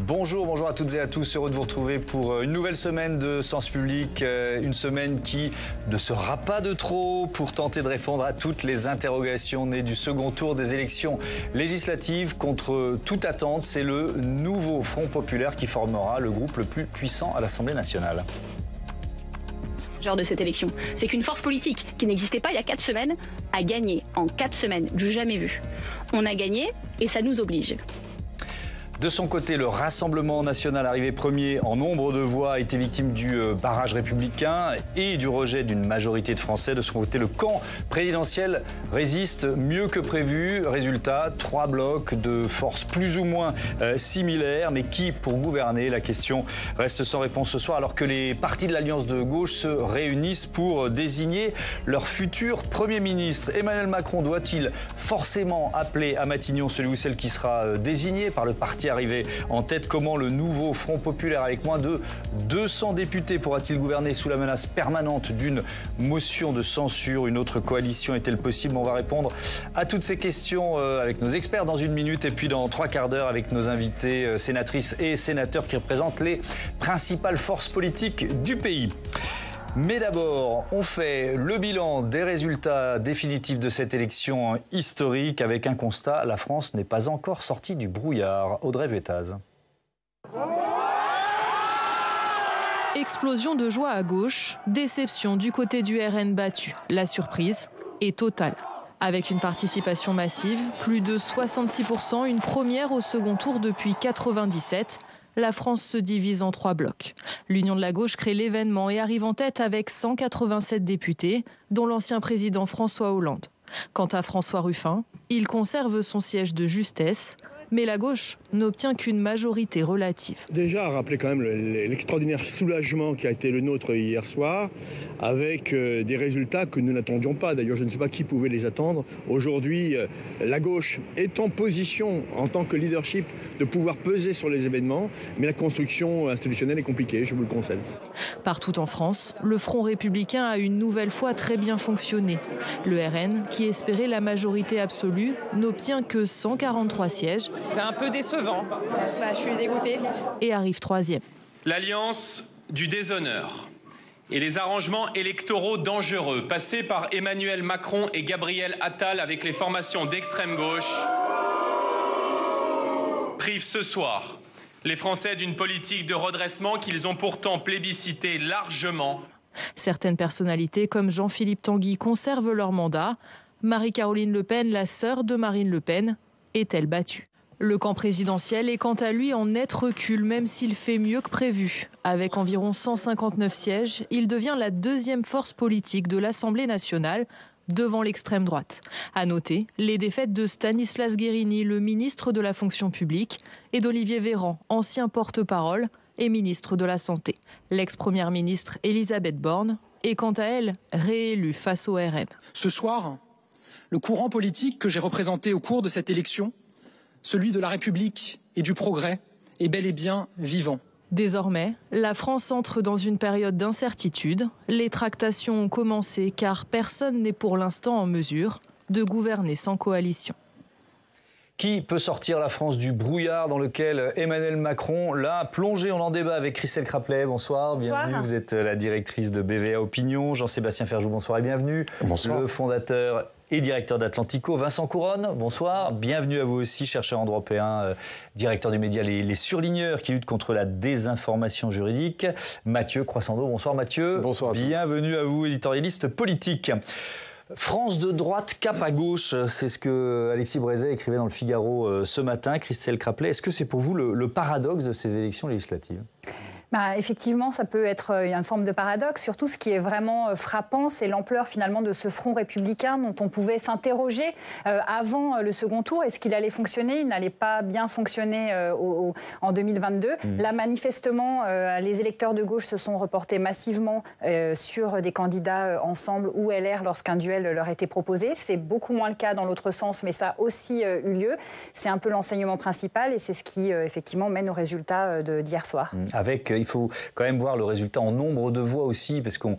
Bonjour à toutes et à tous, heureux de vous retrouver pour une nouvelle semaine de Sens Public, une semaine qui ne sera pas de trop pour tenter de répondre à toutes les interrogations nées du second tour des élections législatives. Contre toute attente, c'est le nouveau Front populaire qui formera le groupe le plus puissant à l'Assemblée nationale. Genre de cette élection, c'est qu'une force politique qui n'existait pas il y a 4 semaines a gagné en 4 semaines, du jamais vu. On a gagné et ça nous oblige. De son côté, le Rassemblement national, arrivé premier en nombre de voix, a été victime du barrage républicain et du rejet d'une majorité de Français. De son côté, le camp présidentiel résiste mieux que prévu. Résultat, 3 blocs de forces plus ou moins similaires, mais qui pour gouverner? La question reste sans réponse ce soir, alors que les partis de l'Alliance de gauche se réunissent pour désigner leur futur Premier ministre. Emmanuel Macron doit-il forcément appeler à Matignon celui ou celle qui sera désigné par le parti arrivé en tête? Comment le nouveau Front populaire, avec moins de 200 députés, pourra-t-il gouverner sous la menace permanente d'une motion de censure? Une autre coalition est-elle possible? On va répondre à toutes ces questions avec nos experts dans une minute, et puis dans 3 quarts d'heure avec nos invités sénatrices et sénateurs qui représentent les principales forces politiques du pays. Mais d'abord, on fait le bilan des résultats définitifs de cette élection historique avec un constat: la France n'est pas encore sortie du brouillard. Audrey Vuettaz. Explosion de joie à gauche, déception du côté du RN battu. La surprise est totale. Avec une participation massive, plus de 66%, une première au second tour depuis 1997. La France se divise en 3 blocs. L'Union de la gauche crée l'événement et arrive en tête avec 187 députés, dont l'ancien président François Hollande. Quant à François Ruffin, il conserve son siège de justesse, mais la gauche n'obtient qu'une majorité relative. Déjà, rappeler quand même l'extraordinaire soulagement qui a été le nôtre hier soir, avec des résultats que nous n'attendions pas. D'ailleurs, je ne sais pas qui pouvait les attendre. Aujourd'hui, la gauche est en position, en tant que leadership, de pouvoir peser sur les événements, mais la construction institutionnelle est compliquée, je vous le conseille. Partout en France, le Front républicain a une nouvelle fois très bien fonctionné. Le RN, qui espérait la majorité absolue, n'obtient que 143 sièges. C'est un peu décevant. Je suis dégoûtée. Et arrive 3e. L'alliance du déshonneur et les arrangements électoraux dangereux passés par Emmanuel Macron et Gabriel Attal avec les formations d'extrême gauche privent ce soir les Français d'une politique de redressement qu'ils ont pourtant plébiscité largement. Certaines personnalités comme Jean-Philippe Tanguy conservent leur mandat. Marie-Caroline Le Pen, la sœur de Marine Le Pen, est-elle battue? Le camp présidentiel est quant à lui en net recul, même s'il fait mieux que prévu. Avec environ 159 sièges, il devient la 2e force politique de l'Assemblée nationale, devant l'extrême droite. À noter les défaites de Stanislas Guerini, le ministre de la fonction publique, et d'Olivier Véran, ancien porte-parole et ministre de la Santé. L'ex-première ministre Elisabeth Borne est quant à elle réélue face au RN. Ce soir, le courant politique que j'ai représenté au cours de cette élection, celui de la République et du progrès, est bel et bien vivant. Désormais, la France entre dans une période d'incertitude. Les tractations ont commencé car personne n'est pour l'instant en mesure de gouverner sans coalition. Qui peut sortir la France du brouillard dans lequel Emmanuel Macron l'a plongé? On en débat avec Christelle Craplet. Bonsoir, bienvenue. Bonsoir. Vous êtes la directrice de BVA Opinion. Jean-Sébastien Ferjou, bonsoir et bienvenue. Bonsoir. Le fondateur et directeur d'Atlantico, Vincent Couronne, bonsoir. Bienvenue à vous aussi, chercheur en droit européen, directeur du média Les Surligneurs, qui lutte contre la désinformation juridique. Mathieu Croissando, bonsoir Mathieu. Bonsoir à tous. Bienvenue à vous, éditorialiste politique. France de droite, cap à gauche, c'est ce que Alexis Brézet écrivait dans le Figaro ce matin. Christelle Craplet, est-ce que c'est pour vous le paradoxe de ces élections législatives ? Effectivement, ça peut être une forme de paradoxe. Surtout, ce qui est vraiment frappant, c'est l'ampleur finalement de ce front républicain dont on pouvait s'interroger avant le second tour. Est-ce qu'il allait fonctionner? Il n'allait pas bien fonctionner en 2022. Là, manifestement, les électeurs de gauche se sont reportés massivement sur des candidats Ensemble ou LR lorsqu'un duel leur était proposé. C'est beaucoup moins le cas dans l'autre sens, mais ça a aussi eu lieu. C'est un peu l'enseignement principal et c'est ce qui, effectivement, mène au résultat d'hier soir. Avec il faut quand même voir le résultat en nombre de voix aussi, parce qu'il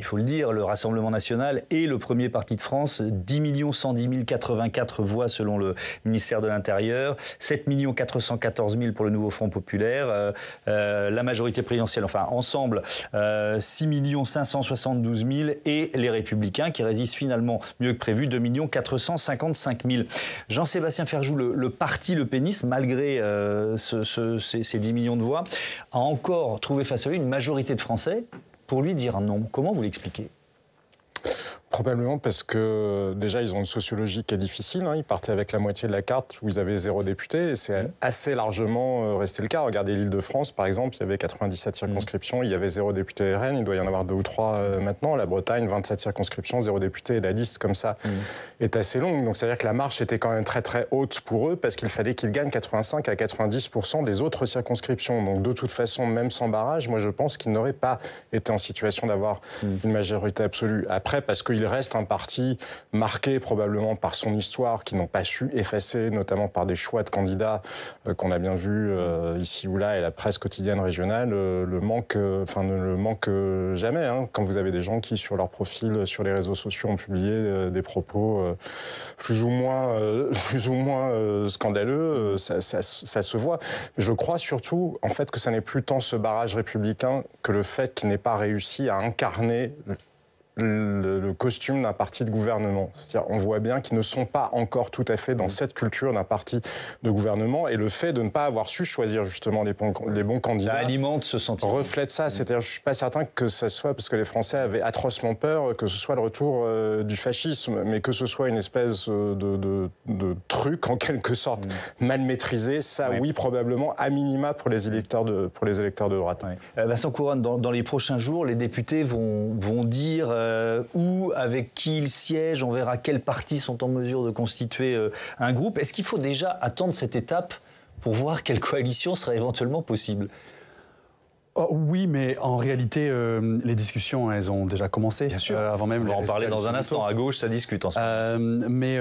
faut le dire, le Rassemblement national est le premier parti de France, 10 110 084 voix selon le ministère de l'Intérieur, 7 414 000 pour le nouveau Front populaire, la majorité présidentielle, enfin ensemble, 6 572 000 et les Républicains qui résistent finalement mieux que prévu, 2 455 000. Jean-Sébastien Ferjou, le parti Le Peniste, malgré ces 10 millions de voix, a encore trouvé face à lui une majorité de Français pour lui dire non. Comment vous l'expliquez ? Probablement parce que déjà ils ont une sociologie qui est difficile. Ils partaient avec la moitié de la carte où ils avaient 0 député et c'est assez largement resté le cas. Regardez l'Île-de-France par exemple, il y avait 97 circonscriptions, il y avait 0 député RN, il doit y en avoir 2 ou 3 maintenant. La Bretagne, 27 circonscriptions, 0 député et la liste comme ça est assez longue. Donc c'est-à-dire que la marche était quand même très très haute pour eux parce qu'il fallait qu'ils gagnent 85 à 90% des autres circonscriptions. Donc de toute façon, même sans barrage, moi je pense qu'ils n'auraient pas été en situation d'avoir une majorité absolue. Après, parce qu'il reste un parti marqué probablement par son histoire, qui n'ont pas su effacer, notamment par des choix de candidats qu'on a bien vu ici ou là, et la presse quotidienne régionale ne le manque jamais. Quand vous avez des gens qui, sur leur profil, sur les réseaux sociaux, ont publié des propos plus ou moins scandaleux, ça se voit. Je crois surtout, en fait, que ça n'est plus tant ce barrage républicain que le fait qu'il n'ait pas réussi à incarner le costume d'un parti de gouvernement. C'est-à-dire, on voit bien qu'ils ne sont pas encore tout à fait dans cette culture d'un parti de gouvernement, et le fait de ne pas avoir su choisir justement les bons candidats alimente ce sentiment. Reflète ça. C'est-à-dire, je suis pas certain que ce soit parce que les Français avaient atrocement peur que ce soit le retour du fascisme, mais que ce soit une espèce de truc en quelque sorte mal maîtrisé. Ça, oui, probablement à minima pour les électeurs de droite. Vincent Couronne, dans les prochains jours, les députés vont dire où, avec qui ils siègent, on verra quels partis sont en mesure de constituer un groupe. Est-ce qu'il faut déjà attendre cette étape pour voir quelle coalition sera éventuellement possible ? Oui, mais en réalité, les discussions, elles ont déjà commencé. Bien sûr. Avant même. On va en parler dans un instant. À gauche, ça discute en ce moment. Mais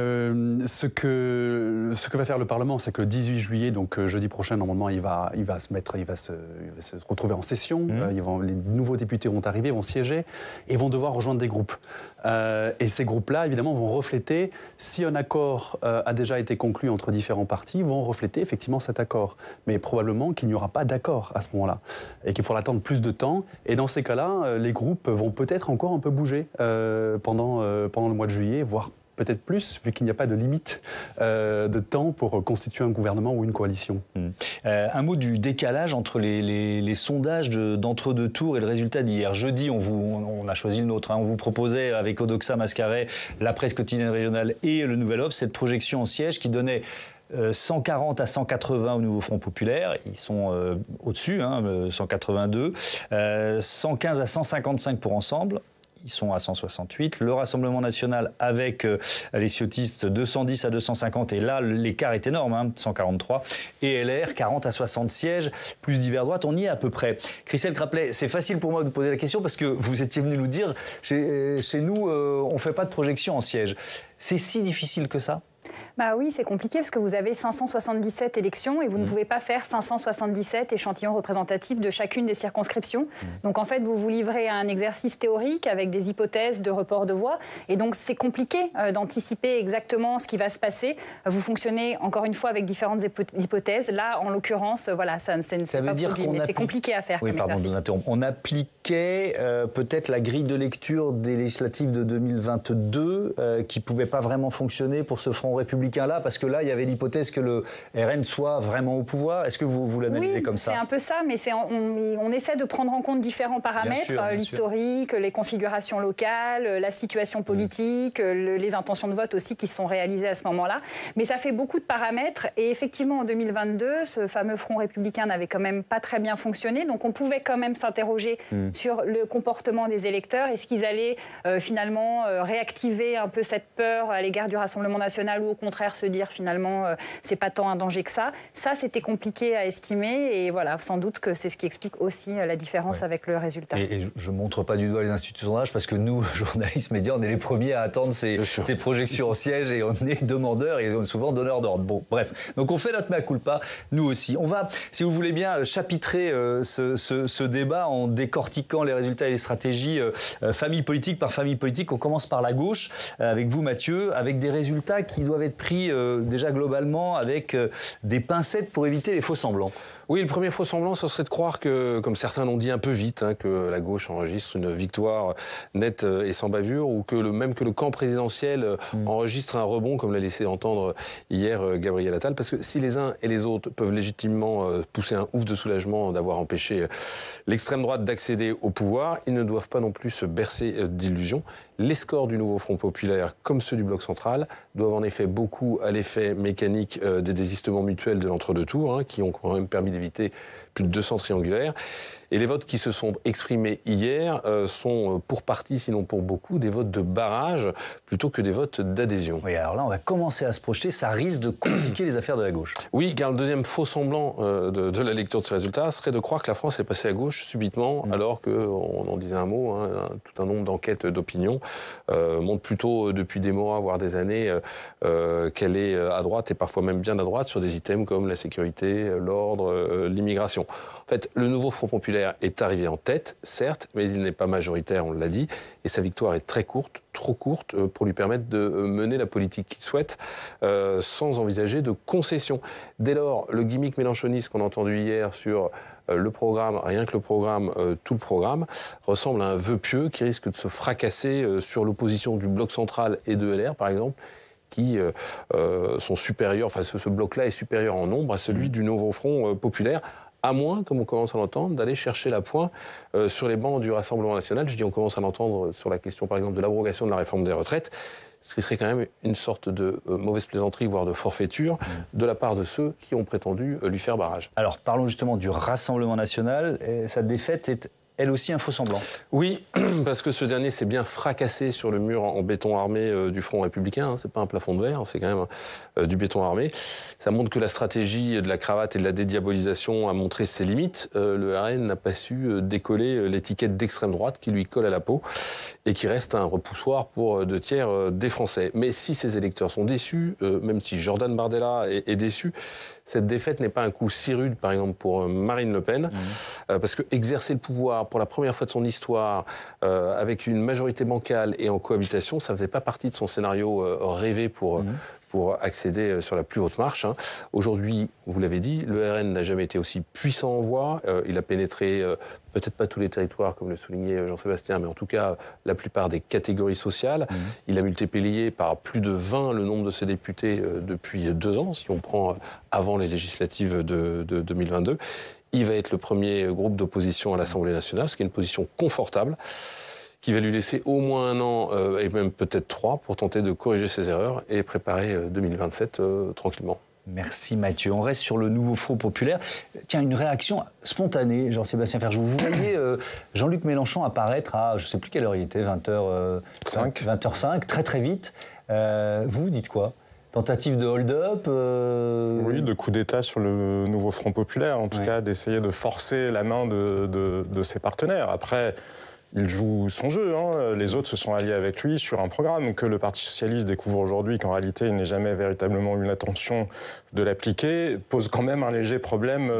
ce que va faire le Parlement, c'est que le 18 juillet, donc jeudi prochain, normalement, il va se retrouver en session. Les nouveaux députés vont arriver, vont siéger et vont devoir rejoindre des groupes. Et ces groupes-là, évidemment, vont refléter, si un accord a déjà été conclu entre différents partis, vont refléter effectivement cet accord. Mais probablement qu'il n'y aura pas d'accord à ce moment-là. Et qu'il faudra attendre plus de temps. Et dans ces cas-là, les groupes vont peut-être encore un peu bouger pendant le mois de juillet, voire peut-être plus, vu qu'il n'y a pas de limite de temps pour constituer un gouvernement ou une coalition. Un mot du décalage entre les sondages d'entre-deux tours et le résultat d'hier. Jeudi, on a choisi le nôtre. On vous proposait, avec Odoxa Mascaret, la presse quotidienne régionale et le Nouvel Obs, cette projection en siège qui donnait 140 à 180 au nouveau Front populaire, ils sont au-dessus, 182, 115 à 155 pour Ensemble, ils sont à 168, le Rassemblement national avec les ciotistes 210 à 250, et là l'écart est énorme, 143, et LR 40 à 60 sièges, plus divers droite, on y est à peu près. Christelle Craplet, c'est facile pour moi de poser la question parce que vous étiez venu nous dire, chez nous on ne fait pas de projection en siège. C'est si difficile que ça ? Bah oui, c'est compliqué parce que vous avez 577 élections et vous ne pouvez pas faire 577 échantillons représentatifs de chacune des circonscriptions. Donc en fait, vous vous livrez à un exercice théorique avec des hypothèses de report de voix. Et donc c'est compliqué d'anticiper exactement ce qui va se passer. Vous fonctionnez encore une fois avec différentes hypothèses. Là, en l'occurrence, voilà, c'est pas possible, mais c'est compliqué à faire comme exercice. On appliquait peut-être la grille de lecture des législatives de 2022 qui ne pouvait pas vraiment fonctionner pour ce Front républicain-là, parce que là, il y avait l'hypothèse que le RN soit vraiment au pouvoir. Est-ce que vous l'analysez comme ça ? Oui, c'est un peu ça, mais on essaie de prendre en compte différents paramètres, l'historique, les configurations locales, la situation politique, les intentions de vote aussi qui sont réalisées à ce moment-là. Mais ça fait beaucoup de paramètres, et effectivement, en 2022, ce fameux Front républicain n'avait quand même pas très bien fonctionné, donc on pouvait quand même s'interroger sur le comportement des électeurs. Est-ce qu'ils allaient finalement réactiver un peu cette peur à l'égard du Rassemblement national, ou au contraire contraire se dire finalement c'est pas tant un danger que ça. Ça, c'était compliqué à estimer et voilà, sans doute que c'est ce qui explique aussi la différence avec le résultat. Et je montre pas du doigt les instituts de sondage parce que nous, journalistes médias, on est les premiers à attendre ces projections au siège et on est demandeurs et on est souvent donneurs d'ordre. Bon, bref. Donc on fait notre mea culpa, nous aussi. On va, si vous voulez bien, chapitrer ce débat en décortiquant les résultats et les stratégies famille politique par famille politique. On commence par la gauche, avec vous Mathieu, avec des résultats qui doivent être pris déjà globalement avec des pincettes pour éviter les faux semblants. Oui, le premier faux semblant, ce serait de croire que, comme certains l'ont dit un peu vite, que la gauche enregistre une victoire nette et sans bavure, ou que même que le camp présidentiel enregistre un rebond, comme l'a laissé entendre hier Gabriel Attal. Parce que si les uns et les autres peuvent légitimement pousser un ouf de soulagement d'avoir empêché l'extrême droite d'accéder au pouvoir, ils ne doivent pas non plus se bercer d'illusions. Les scores du nouveau Front populaire, comme ceux du Bloc central, doivent en effet beaucoup à l'effet mécanique des désistements mutuels de l'entre-deux tours, qui ont quand même permis d'éviter plus de 200 triangulaires. Et les votes qui se sont exprimés hier sont pour partie, sinon pour beaucoup, des votes de barrage plutôt que des votes d'adhésion. Oui, alors là, on va commencer à se projeter. Ça risque de compliquer les affaires de la gauche. Oui, car le deuxième faux semblant de la lecture de ces résultats serait de croire que la France est passée à gauche subitement, alors qu'on en disait un mot, tout un nombre d'enquêtes d'opinion montrent plutôt depuis des mois, voire des années, qu'elle est à droite et parfois même bien à droite sur des items comme la sécurité, l'ordre, l'immigration. En fait, le nouveau Front populaire est arrivé en tête, certes, mais il n'est pas majoritaire, on l'a dit, et sa victoire est très courte, trop courte, pour lui permettre de mener la politique qu'il souhaite sans envisager de concessions. Dès lors, le gimmick mélenchoniste qu'on a entendu hier sur le programme, rien que le programme, tout le programme, ressemble à un vœu pieux qui risque de se fracasser sur l'opposition du Bloc central et de LR, par exemple, qui sont supérieurs, enfin ce bloc-là est supérieur en nombre à celui du nouveau Front populaire, à moins, comme on commence à l'entendre, d'aller chercher la pointe sur les bancs du Rassemblement national. Je dis on commence à l'entendre sur la question, par exemple, de l'abrogation de la réforme des retraites, ce qui serait quand même une sorte de mauvaise plaisanterie, voire de forfaiture, de la part de ceux qui ont prétendu lui faire barrage. Alors, parlons justement du Rassemblement national. Sa défaite est elle aussi un faux semblant. Oui, parce que ce dernier s'est bien fracassé sur le mur en béton armé du Front républicain. C'est pas un plafond de verre, c'est quand même du béton armé. Ça montre que la stratégie de la cravate et de la dédiabolisation a montré ses limites. Le RN n'a pas su décoller l'étiquette d'extrême droite qui lui colle à la peau et qui reste un repoussoir pour 2/3 des Français. Mais si ces électeurs sont déçus, même si Jordan Bardella est déçu, cette défaite n'est pas un coup si rude, par exemple, pour Marine Le Pen, parce que exercer le pouvoir pour la première fois de son histoire, avec une majorité bancale et en cohabitation, ça ne faisait pas partie de son scénario rêvé pour accéder sur la plus haute marche. Aujourd'hui, vous l'avez dit, le RN n'a jamais été aussi puissant en voix. Il a pénétré, peut-être pas tous les territoires, comme le soulignait Jean-Sébastien, mais en tout cas la plupart des catégories sociales. Il a multiplié par plus de 20 le nombre de ses députés depuis 2 ans, si on prend avant les législatives de 2022. Il va être le premier groupe d'opposition à l'Assemblée nationale, ce qui est une position confortable, qui va lui laisser au moins 1 an, et même peut-être 3, pour tenter de corriger ses erreurs et préparer 2027 tranquillement. Merci Mathieu. On reste sur le nouveau Front populaire. Tiens, une réaction spontanée, Jean-Sébastien Ferjou. Vous voyez Jean-Luc Mélenchon apparaître à, je ne sais plus quelle heure il était, 20h05, 20h05, très très vite. Vous dites quoi ? Tentative de hold-up Oui, de coup d'État sur le nouveau Front populaire, en tout cas d'essayer de forcer la main de ses partenaires. Après, il joue son jeu, Les autres se sont alliés avec lui sur un programme que le Parti socialiste découvre aujourd'hui qu'en réalité il n'a jamais véritablement eu l'intention de l'appliquer, pose quand même un léger problème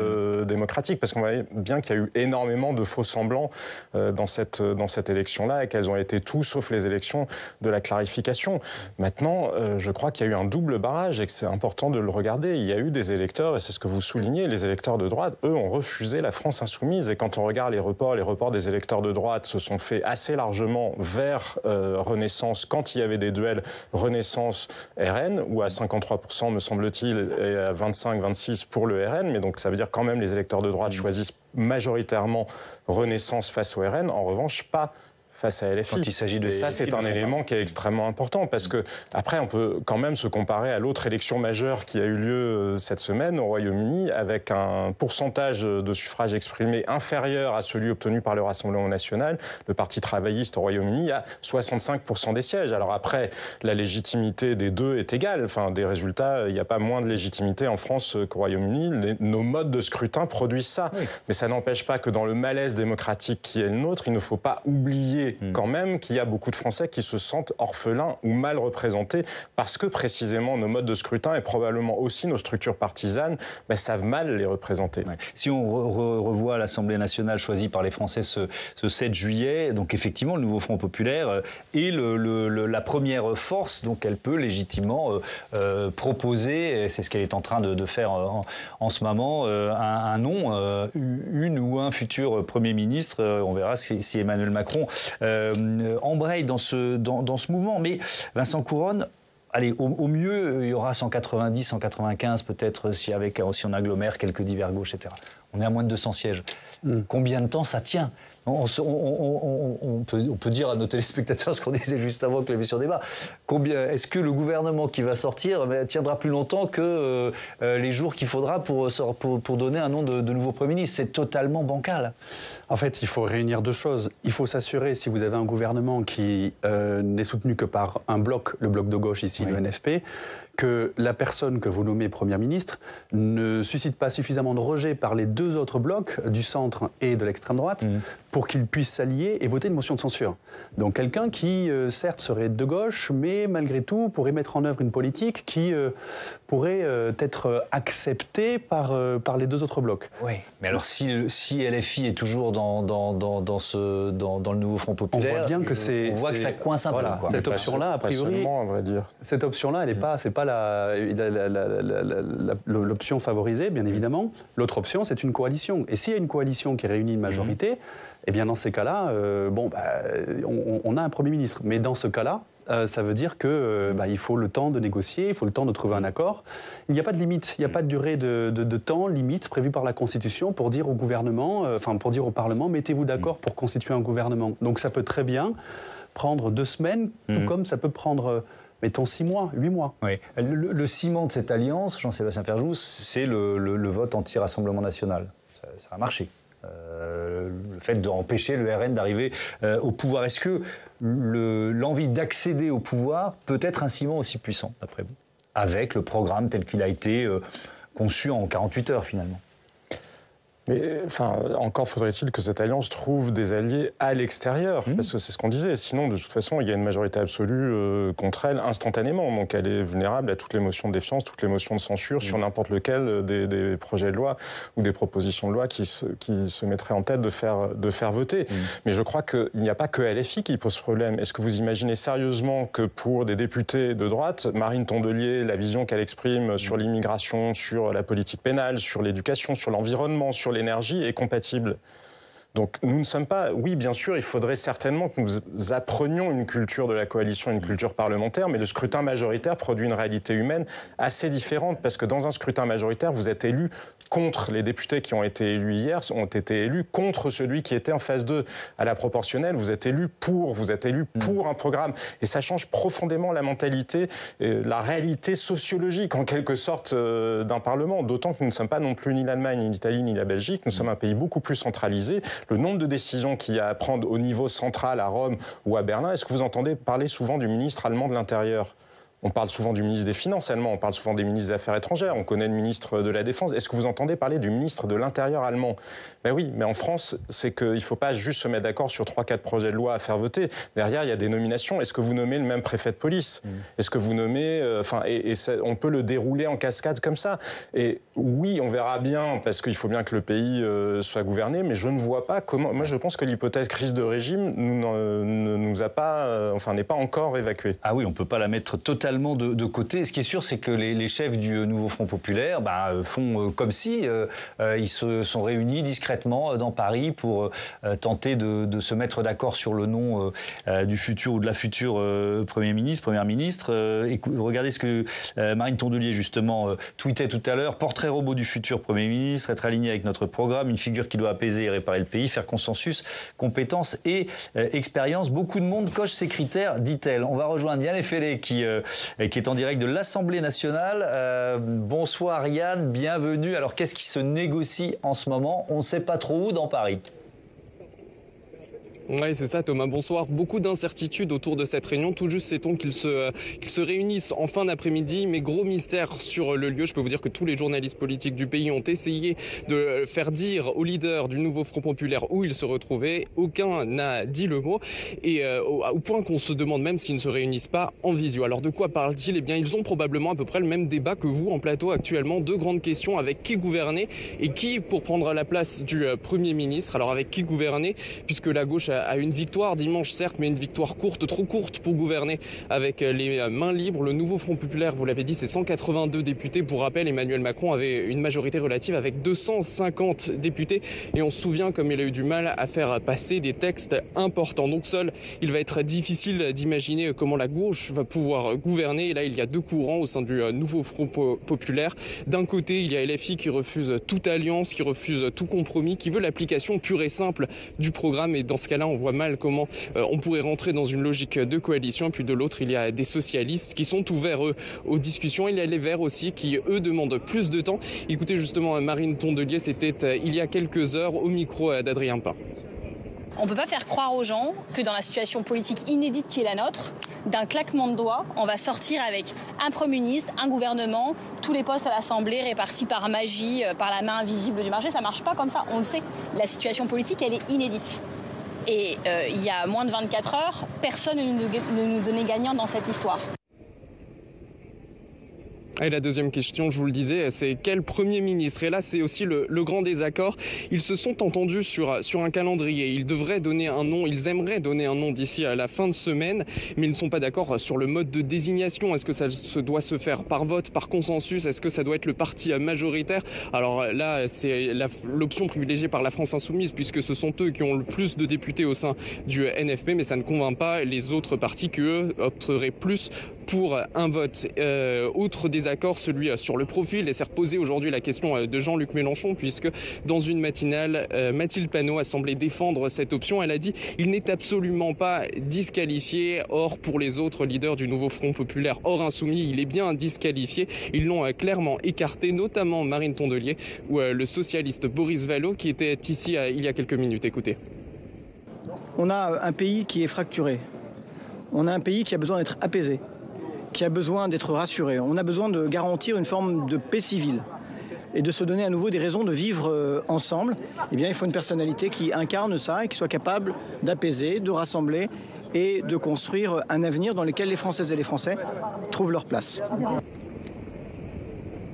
démocratique, parce qu'on voit bien qu'il y a eu énormément de faux semblants dans cette élection-là, et qu'elles ont été tout sauf les élections de la clarification. Maintenant, je crois qu'il y a eu un double barrage et que c'est important de le regarder. Il y a eu des électeurs, et c'est ce que vous soulignez, les électeurs de droite, eux, ont refusé la France insoumise. Et quand on regarde les reports des électeurs de droite se sont faits assez largement vers Renaissance, quand il y avait des duels Renaissance-RN, où à 53%, me semble-t-il, et à 25-26 pour le RN, mais donc ça veut dire quand même les électeurs de droite choisissent majoritairement Renaissance face au RN, en revanche pas face à LFI. Quand il s'agit de et ça, c'est un élément qui est extrêmement important parce que après, on peut quand même se comparer à l'autre élection majeure qui a eu lieu cette semaine au Royaume-Uni avec un pourcentage de suffrages exprimés inférieur à celui obtenu par le Rassemblement national. Le Parti travailliste au Royaume-Uni a 65% des sièges. Alors après, la légitimité des deux est égale. Enfin, des résultats, il n'y a pas moins de légitimité en France qu'au Royaume-Uni. Nos modes de scrutin produisent ça. Oui. Mais ça n'empêche pas que dans le malaise démocratique qui est le nôtre, il ne faut pas oublier quand même qu'il y a beaucoup de Français qui se sentent orphelins ou mal représentés parce que précisément nos modes de scrutin et probablement aussi nos structures partisanes savent mal les représenter. Ouais. Si on revoit l'Assemblée nationale choisie par les Français ce 7 juillet, donc effectivement le nouveau Front populaire est la première force, donc elle peut légitimement proposer, et c'est ce qu'elle est en train de faire en ce moment, un nom, une ou un futur Premier ministre. On verra si Emmanuel Macron embraye dans ce mouvement. Mais Vincent Couronne, allez, au mieux, il y aura 190, 195 peut-être si on agglomère quelques divers gauches, etc. On est à moins de 200 sièges. Combien de temps ça tient ? On peut dire à nos téléspectateurs ce qu'on disait juste avant que l'émission débat. Est-ce que le gouvernement qui va sortir tiendra plus longtemps que les jours qu'il faudra pour donner un nom de nouveau Premier ministre ? C'est totalement bancal. En fait, il faut réunir deux choses. Il faut s'assurer, si vous avez un gouvernement qui n'est soutenu que par un bloc, le bloc de gauche ici, le NFP, que la personne que vous nommez Premier ministre ne suscite pas suffisamment de rejet par les deux autres blocs, du centre et de l'extrême droite, pour qu'ils puissent s'allier et voter une motion de censure. Donc quelqu'un qui, certes, serait de gauche, mais malgré tout pourrait mettre en œuvre une politique qui pourrait être acceptée par les deux autres blocs. Oui, mais alors si LFI est toujours dans le nouveau Front populaire, on voit bien que on voit que ça coince un peu. Quoi. Cette option-là, a priori, seulement, à vrai dire. Cette option-là, c'est pas l'option favorisée, bien évidemment. L'autre option, c'est une coalition. Et s'il y a une coalition qui réunit une majorité, eh bien dans ces cas-là, on a un Premier ministre. Mais dans ce cas-là, ça veut dire qu'il faut le temps de négocier, il faut le temps de trouver un accord. Il n'y a pas de limite, il n'y a pas de durée de temps limite prévue par la Constitution pour dire au gouvernement, pour dire au Parlement, mettez-vous d'accord pour constituer un gouvernement. Donc ça peut très bien prendre 2 semaines, tout comme ça peut prendre... mettons 6 mois, 8 mois. Oui. Le ciment de cette alliance, Jean-Sébastien Ferjou, c'est le vote anti-Rassemblement national. Ça a marché. Le fait d'empêcher le RN d'arriver au pouvoir. Est-ce que l'envie d'accéder au pouvoir peut être un ciment aussi puissant, d'après vous, avec le programme tel qu'il a été conçu en 48 heures, finalement ? Mais encore faudrait-il que cette alliance trouve des alliés à l'extérieur, parce que c'est ce qu'on disait. Sinon, de toute façon, il y a une majorité absolue contre elle instantanément. Donc elle est vulnérable à toutes les motions de défiance, toutes les motions de censure sur n'importe lequel des projets de loi ou des propositions de loi qui se mettraient en tête de faire voter. Mais je crois qu'il n'y a pas que LFI qui pose problème. Est-ce que vous imaginez sérieusement que pour des députés de droite, Marine Tondelier, la vision qu'elle exprime sur l'immigration, sur la politique pénale, sur l'éducation, sur l'environnement, sur l'énergie est compatible? Donc nous ne sommes pas... Oui, bien sûr, il faudrait certainement que nous apprenions une culture de la coalition, une culture parlementaire, mais le scrutin majoritaire produit une réalité humaine assez différente, parce que dans un scrutin majoritaire, vous êtes élu contre les députés qui ont été élus hier, ont été élus contre celui qui était en phase 2. À la proportionnelle, vous êtes élu pour un programme. Et ça change profondément la mentalité, la réalité sociologique, en quelque sorte, d'un Parlement. D'autant que nous ne sommes pas non plus ni l'Allemagne, ni l'Italie, ni la Belgique. Nous sommes un pays beaucoup plus centralisé. Le nombre de décisions qu'il y a à prendre au niveau central, à Rome ou à Berlin, est-ce que vous entendez parler souvent du ministre allemand de l'Intérieur ? On parle souvent du ministre des Finances allemand, on parle souvent des ministres des Affaires étrangères, on connaît le ministre de la Défense. Est-ce que vous entendez parler du ministre de l'Intérieur allemand ? Ben oui, mais en France, c'est qu'il ne faut pas juste se mettre d'accord sur 3-4 projets de loi à faire voter. Derrière, il y a des nominations. Est-ce que vous nommez le même préfet de police ? Est-ce que vous nommez... on peut le dérouler en cascade comme ça. Et oui, on verra bien, parce qu'il faut bien que le pays soit gouverné, mais je ne vois pas comment... Moi, je pense que l'hypothèse crise de régime n'est pas encore évacuée. Ah oui, on ne peut pas la mettre totalement totalement de côté. Ce qui est sûr, c'est que les chefs du nouveau Front populaire font comme si ils se sont réunis discrètement dans Paris pour tenter de se mettre d'accord sur le nom du futur ou de la future première ministre. Regardez ce que Marine Tondelier, justement, tweetait tout à l'heure. Portrait robot du futur Premier ministre, être aligné avec notre programme, une figure qui doit apaiser et réparer le pays, faire consensus, compétences et expérience. Beaucoup de monde coche ces critères, dit-elle. On va rejoindre Yann Effelé qui est en direct de l'Assemblée nationale. Bonsoir Yann, bienvenue. Alors qu'est-ce qui se négocie en ce moment? On ne sait pas trop où dans Paris. Oui, c'est ça Thomas, bonsoir. Beaucoup d'incertitudes autour de cette réunion. Tout juste sait-on qu'ils se réunissent en fin d'après-midi, mais gros mystère sur le lieu. Je peux vous dire que tous les journalistes politiques du pays ont essayé de faire dire aux leaders du nouveau Front populaire où ils se retrouvaient. Aucun n'a dit le mot, et au point qu'on se demande même s'ils ne se réunissent pas en visio. Alors de quoi parlent-ils? Eh bien, ils ont probablement à peu près le même débat que vous en plateau actuellement. Deux grandes questions: avec qui gouverner et qui pour prendre la place du Premier ministre. Alors avec qui gouverner, puisque la gauche a une victoire dimanche, certes, mais une victoire courte, trop courte pour gouverner avec les mains libres. Le nouveau Front populaire, vous l'avez dit, c'est 182 députés. Pour rappel, Emmanuel Macron avait une majorité relative avec 250 députés. Et on se souvient comme il a eu du mal à faire passer des textes importants. Donc seul, il va être difficile d'imaginer comment la gauche va pouvoir gouverner. Et là, il y a deux courants au sein du nouveau Front populaire. D'un côté, il y a LFI qui refuse toute alliance, qui refuse tout compromis, qui veut l'application pure et simple du programme. Et dans ce cas-là, on voit mal comment on pourrait rentrer dans une logique de coalition. Et puis de l'autre, il y a des socialistes qui sont ouverts aux discussions. Il y a les Verts aussi qui, eux, demandent plus de temps. Écoutez justement Marine Tondelier, c'était il y a quelques heures au micro d'Adrien Pin. On ne peut pas faire croire aux gens que dans la situation politique inédite qui est la nôtre, d'un claquement de doigts, on va sortir avec un Premier ministre, un gouvernement, tous les postes à l'Assemblée répartis par magie, par la main invisible du marché. Ça ne marche pas comme ça, on le sait. La situation politique, elle est inédite. Et il y a moins de 24 heures, personne ne nous donnait gagnant dans cette histoire. Et la deuxième question, je vous le disais, c'est quel Premier ministre? Et là, c'est aussi le grand désaccord. Ils se sont entendus sur un calendrier. Ils devraient donner un nom, ils aimeraient donner un nom d'ici à la fin de semaine, mais ils ne sont pas d'accord sur le mode de désignation. Est-ce que ça doit se faire par vote, par consensus? Est-ce que ça doit être le parti majoritaire? Alors là, c'est l'option privilégiée par la France Insoumise, puisque ce sont eux qui ont le plus de députés au sein du NFP, mais ça ne convainc pas les autres partis qui, eux, opteraient plus pour un vote. Autre désaccord, celui sur le profil, et c'est reposé aujourd'hui la question de Jean-Luc Mélenchon, puisque dans une matinale, Mathilde Panot a semblé défendre cette option. Elle a dit « Il n'est absolument pas disqualifié ». Or, pour les autres leaders du nouveau Front populaire hors insoumis, il est bien disqualifié. Ils l'ont clairement écarté, notamment Marine Tondelier ou le socialiste Boris Vallaud, qui était ici il y a quelques minutes. Écoutez. On a un pays qui est fracturé. On a un pays qui a besoin d'être apaisé, qui a besoin d'être rassuré. On a besoin de garantir une forme de paix civile et de se donner à nouveau des raisons de vivre ensemble. Eh bien, il faut une personnalité qui incarne ça et qui soit capable d'apaiser, de rassembler et de construire un avenir dans lequel les Françaises et les Français trouvent leur place.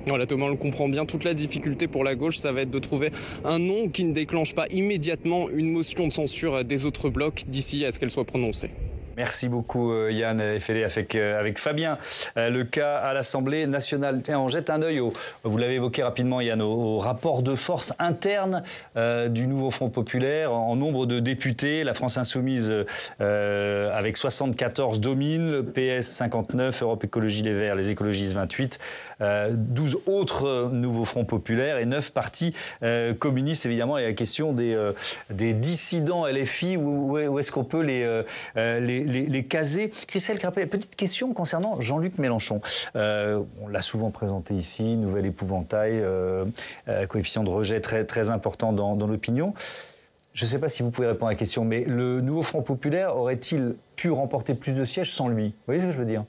Voilà, Thomas, on le comprend bien. Toute la difficulté pour la gauche, ça va être de trouver un nom qui ne déclenche pas immédiatement une motion de censure des autres blocs d'ici à ce qu'elle soit prononcée. Merci beaucoup Yann Effelé avec Fabien. Le cas à l'Assemblée nationale. Tiens, on jette un œil, vous l'avez évoqué rapidement Yann, au rapport de force interne du nouveau Front populaire en nombre de députés. La France Insoumise avec 74 domine, le PS 59, Europe Écologie Les Verts, les écologistes 28, 12 autres nouveaux Fronts populaires et 9 partis communistes. Évidemment, il y a la question des dissidents LFI, où est-ce qu'on peut les caser. Christelle Crapet, petite question concernant Jean-Luc Mélenchon. On l'a souvent présenté ici, nouvel épouvantail, coefficient de rejet très, très important dans l'opinion. Je ne sais pas si vous pouvez répondre à la question, mais le nouveau Front populaire aurait-il pu remporter plus de sièges sans lui? Vous voyez ce que je veux dire?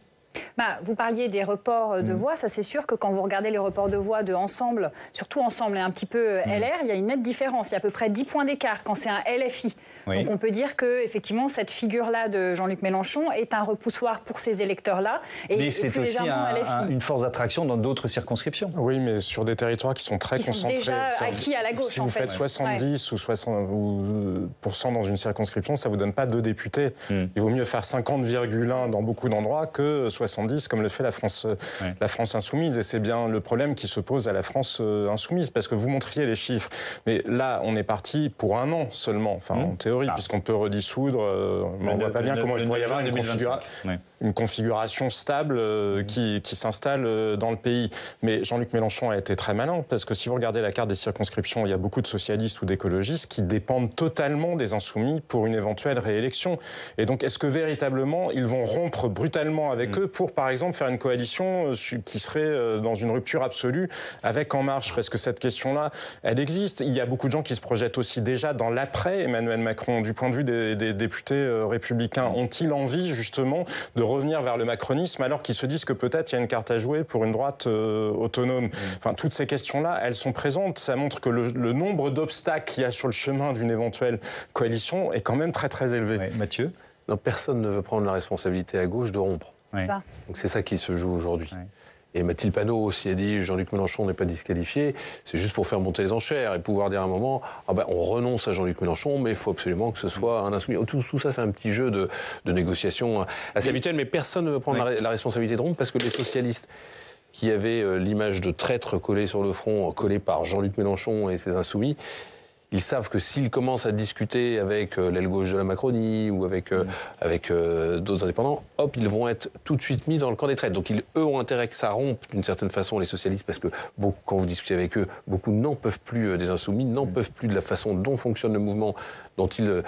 Vous parliez des reports de voix, ça c'est sûr que quand vous regardez les reports de voix de Ensemble, surtout Ensemble et un petit peu LR, il y a une nette différence, il y a à peu près 10 points d'écart quand c'est un LFI. Oui. Donc on peut dire que effectivement cette figure-là de Jean-Luc Mélenchon est un repoussoir pour ces électeurs-là. Mais c'est aussi une force d'attraction dans d'autres circonscriptions. Oui, mais sur des territoires qui sont très concentrés. Sont déjà acquis à la gauche. Si vous faites 70 ou 60% dans une circonscription, ça ne vous donne pas 2 députés. Il vaut mieux faire 50,1 dans beaucoup d'endroits que 70 70, comme le fait la France insoumise. Et c'est bien le problème qui se pose à la France insoumise, parce que vous montriez les chiffres. Mais là, on est parti pour 1 an seulement, enfin en théorie, puisqu'on peut redissoudre. On ne voit pas bien comment il pourrait y avoir une configuration stable qui s'installe dans le pays. Mais Jean-Luc Mélenchon a été très malin, parce que si vous regardez la carte des circonscriptions, il y a beaucoup de socialistes ou d'écologistes qui dépendent totalement des insoumis pour une éventuelle réélection. Et donc, est-ce que véritablement, ils vont rompre brutalement avec eux pour, par exemple, faire une coalition qui serait dans une rupture absolue avec En Marche? Parce que cette question-là, elle existe. Il y a beaucoup de gens qui se projettent aussi déjà dans l'après Emmanuel Macron. Du point de vue des députés républicains, ont-ils envie, justement, de revenir vers le macronisme alors qu'ils se disent que peut-être il y a une carte à jouer pour une droite autonome? Enfin, toutes ces questions-là, elles sont présentes. Ça montre que le nombre d'obstacles qu'il y a sur le chemin d'une éventuelle coalition est quand même très très élevé. Ouais, Mathieu? Non, personne ne veut prendre la responsabilité à gauche de rompre. Ouais. Donc c'est ça qui se joue aujourd'hui. Ouais. Et Mathilde Panot aussi a dit Jean-Luc Mélenchon n'est pas disqualifié, c'est juste pour faire monter les enchères et pouvoir dire à un moment on renonce à Jean-Luc Mélenchon, mais il faut absolument que ce soit un insoumis. Tout ça, c'est un petit jeu de négociation assez habituel, mais personne ne veut prendre la responsabilité de rompre, parce que les socialistes qui avaient l'image de traître collé sur le front, collé par Jean-Luc Mélenchon et ses insoumis, ils savent que s'ils commencent à discuter avec l'aile gauche de la Macronie ou avec d'autres indépendants, hop, ils vont être tout de suite mis dans le camp des traîtres. Donc eux ont intérêt que ça rompe d'une certaine façon, les socialistes, parce que quand vous discutez avec eux, beaucoup n'en peuvent plus des insoumis, n'en peuvent plus de la façon dont fonctionne le mouvement, dont ils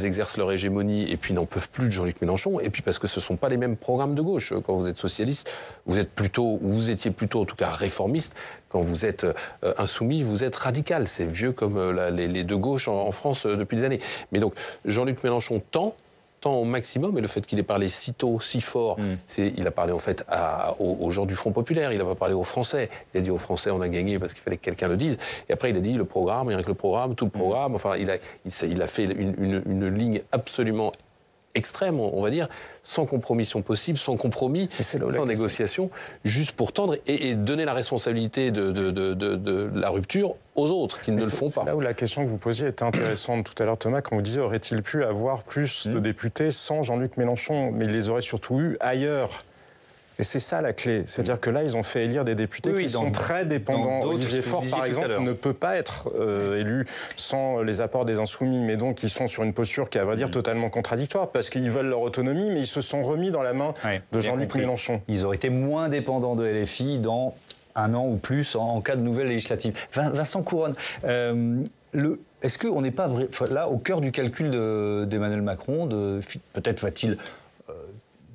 exercent leur hégémonie, et puis n'en peuvent plus de Jean-Luc Mélenchon, et puis parce que ce ne sont pas les mêmes programmes de gauche. Quand vous êtes socialiste, vous étiez plutôt en tout cas réformiste. Quand vous êtes insoumis, vous êtes radical. C'est vieux comme les deux gauches en France depuis des années. Mais donc, Jean-Luc Mélenchon tend au maximum, et le fait qu'il ait parlé si tôt, si fort, il a parlé en fait aux gens du Front Populaire, il n'a pas parlé aux Français. Il a dit aux Français on a gagné parce qu'il fallait que quelqu'un le dise. Et après il a dit le programme, et avec le programme, tout le programme. Enfin, il a fait une ligne absolument extrême, on va dire, sans compromission possible, sans compromis, sans négociation, juste pour tendre et donner la responsabilité de la rupture aux autres qui ne le font pas. C'est là où la question que vous posiez était intéressante tout à l'heure, Thomas, quand vous disiez aurait-il pu avoir plus de députés sans Jean-Luc Mélenchon, mais il les aurait surtout eu ailleurs. Et c'est ça la clé. C'est-à-dire que là, ils ont fait élire des députés qui sont très dépendants. Olivier Faure, par exemple, ne peut pas être élu sans les apports des Insoumis, mais donc ils sont sur une posture qui est, à vrai dire, totalement contradictoire, parce qu'ils veulent leur autonomie, mais ils se sont remis dans la main de Jean-Luc Mélenchon. Ils auraient été moins dépendants de LFI dans 1 an ou plus en cas de nouvelle législative. Vincent Couronne, est-ce qu'on n'est pas là au cœur du calcul d'Emmanuel Macron? Peut-être va-t-il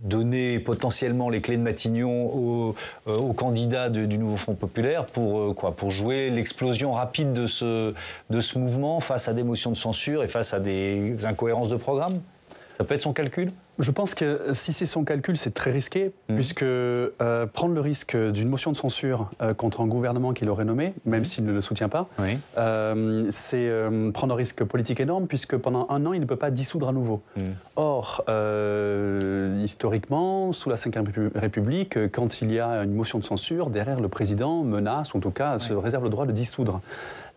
donner potentiellement les clés de Matignon aux candidats du nouveau Front Populaire pour jouer l'explosion rapide de ce mouvement face à des motions de censure et face à des incohérences de programme? Ça peut être son calcul? Je pense que si c'est son calcul, c'est très risqué, puisque prendre le risque d'une motion de censure contre un gouvernement qu'il aurait nommé, même s'il ne le soutient pas, c'est prendre un risque politique énorme, puisque pendant 1 an, il ne peut pas dissoudre à nouveau. Or, historiquement, sous la Ve République, quand il y a une motion de censure, derrière le président menace, ou en tout cas se réserve le droit de dissoudre.